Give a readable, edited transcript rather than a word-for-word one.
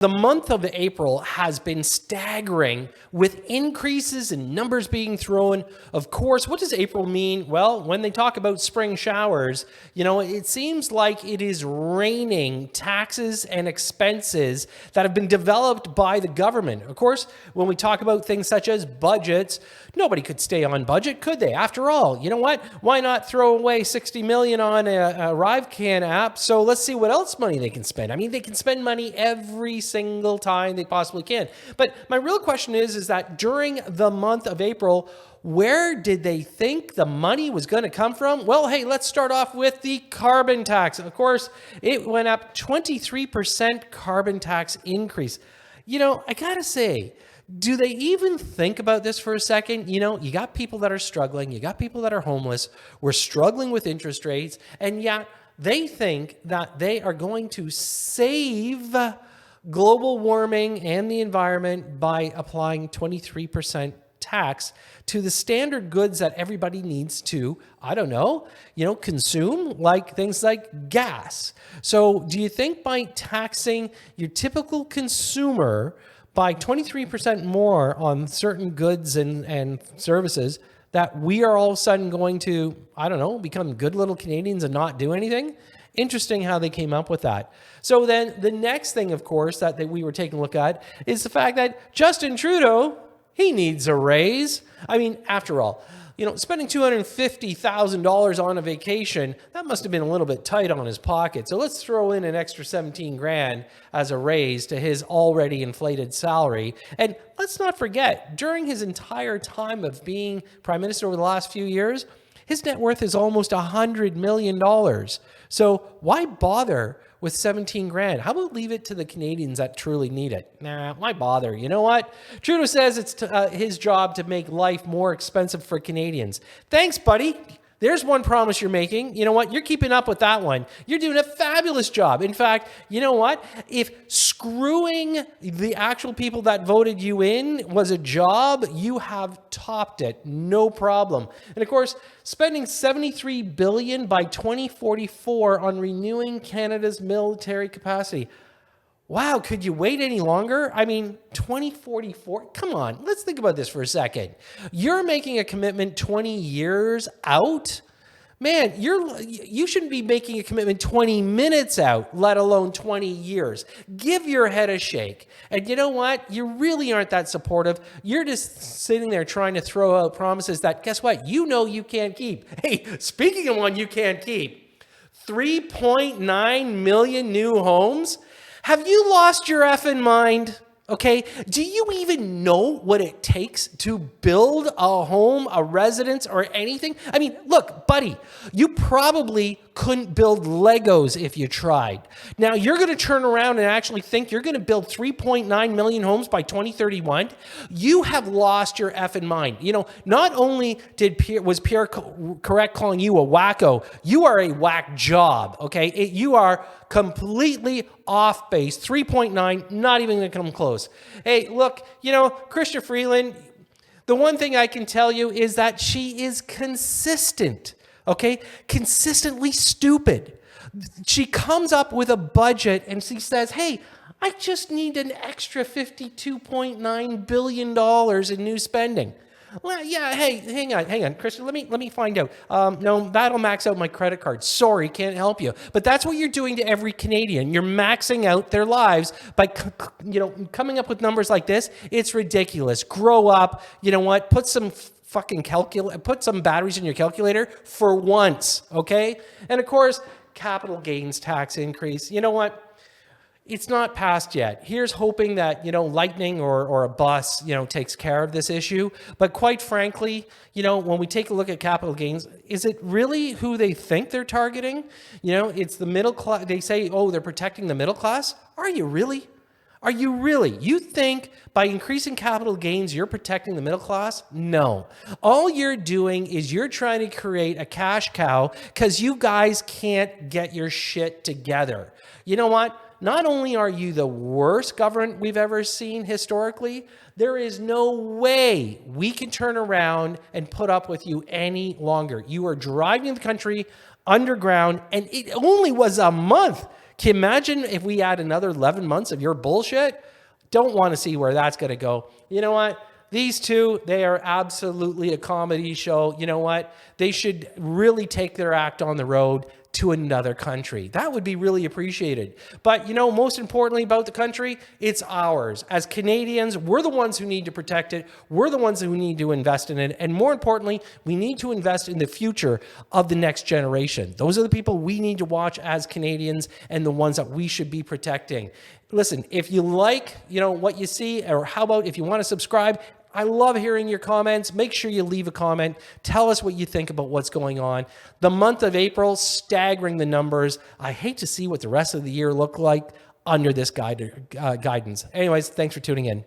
The month of April has been staggering with increases in numbers being thrown. Of course, what does April mean? Well, when they talk about spring showers, it seems like it is raining taxes and expenses that have been developed by the government. Of course, when we talk about things such as budgets, nobody could stay on budget, could they? After all, you know what? Why not throw away $60 million on a ArriveCan app? So let's see what else money they can spend. I mean, they can spend money every single time they possibly can. But my real question is that during the month of April, where did they think the money was going to come from? Well, hey, let's start off with the carbon tax. Of course, it went up 23% carbon tax increase. I gotta say, do they even think about this for a second? You got people that are struggling. You got people that are homeless. We're struggling with interest rates. And yet they think that they are going to save global warming and the environment by applying 23% tax to the standard goods that everybody needs to, consume, like things like gas. So do you think by taxing your typical consumer by 23% more on certain goods and services, that we are all of a sudden going to, become good little Canadians and not do anything? Interesting how they came up with that. So then the next thing, of course, that we were taking a look at is the fact that Justin Trudeau, he needs a raise. I mean, after all, spending $250,000 on a vacation, that must have been a little bit tight on his pocket. So let's throw in an extra 17 grand as a raise to his already inflated salary. And let's not forget, during his entire time of being prime minister over the last few years, his net worth is almost $100 million. So why bother with 17 grand? How about leave it to the Canadians that truly need it? Nah, why bother? You know what? Trudeau says it's his job to make life more expensive for Canadians. Thanks, buddy. There's one promise you're making. You know what? You're keeping up with that one. You're doing a fabulous job. In fact, you know what? If screwing the actual people that voted you in was a job, you have topped it. No problem. And of course, spending $73 billion by 2044 on renewing Canada's military capacity. Wow, could you wait any longer? I mean, 2044? Come on, let's think about this for a second. You're making a commitment 20 years out? Man, you shouldn't be making a commitment 20 minutes out, let alone 20 years. Give your head a shake. And you know what? You really aren't that supportive. You're just sitting there trying to throw out promises that, guess what? You can't keep. Hey, speaking of one you can't keep, 3.9 million new homes? Have you lost your effing mind? Okay, do you even know what it takes to build a home, a residence, or anything? I mean, look, buddy, you probably couldn't build Legos if you tried. Now, you're going to turn around and actually think you're going to build 3.9 million homes by 2031? You have lost your effing mind. Not only was Pierre correct calling you a wacko, you are a whack job, okay? You are completely off base. 3.9, not even going to come close. Hey, look, Chrystia Freeland, the one thing I can tell you is that she is consistent, okay? Consistently stupid. She comes up with a budget and she says, hey, I just need an extra $52.9 billion in new spending. Well, yeah, hey, hang on, Christian, let me find out. No, that'll max out my credit card. Sorry, can't help you. But that's what you're doing to every Canadian. You're maxing out their lives by, coming up with numbers like this. It's ridiculous. Grow up. You know what? Put some put some batteries in your calculator for once, okay? And of course, capital gains tax increase. You know what? It's not passed yet. Here's hoping that, Lightning or a bus, takes care of this issue. But quite frankly, when we take a look at capital gains, is it really who they think they're targeting? It's the middle class. They say, oh, they're protecting the middle class. Are you really? Are you really? You think by increasing capital gains, you're protecting the middle class? No. All you're doing is you're trying to create a cash cow because you guys can't get your shit together. You know what? Not only are you the worst government we've ever seen historically, there is no way we can turn around and put up with you any longer. You are driving the country underground, and it only was a month. Can you imagine if we add another 11 months of your bullshit? Don't want to see where that's going to go. You know what? These two, they are absolutely a comedy show. You know what? They should really take their act on the road to another country. That would be really appreciated. But, you know, most importantly about the country, it's ours. As Canadians, we're the ones who need to protect it. We're the ones who need to invest in it. And more importantly, we need to invest in the future of the next generation. Those are the people we need to watch as Canadians and the ones that we should be protecting. Listen, if you like, you know, what you see, or how about if you want to subscribe, I love hearing your comments. Make sure you leave a comment. Tell us what you think about what's going on. The month of April, staggering the numbers. I hate to see what the rest of the year look like under this guidance. Anyways, thanks for tuning in.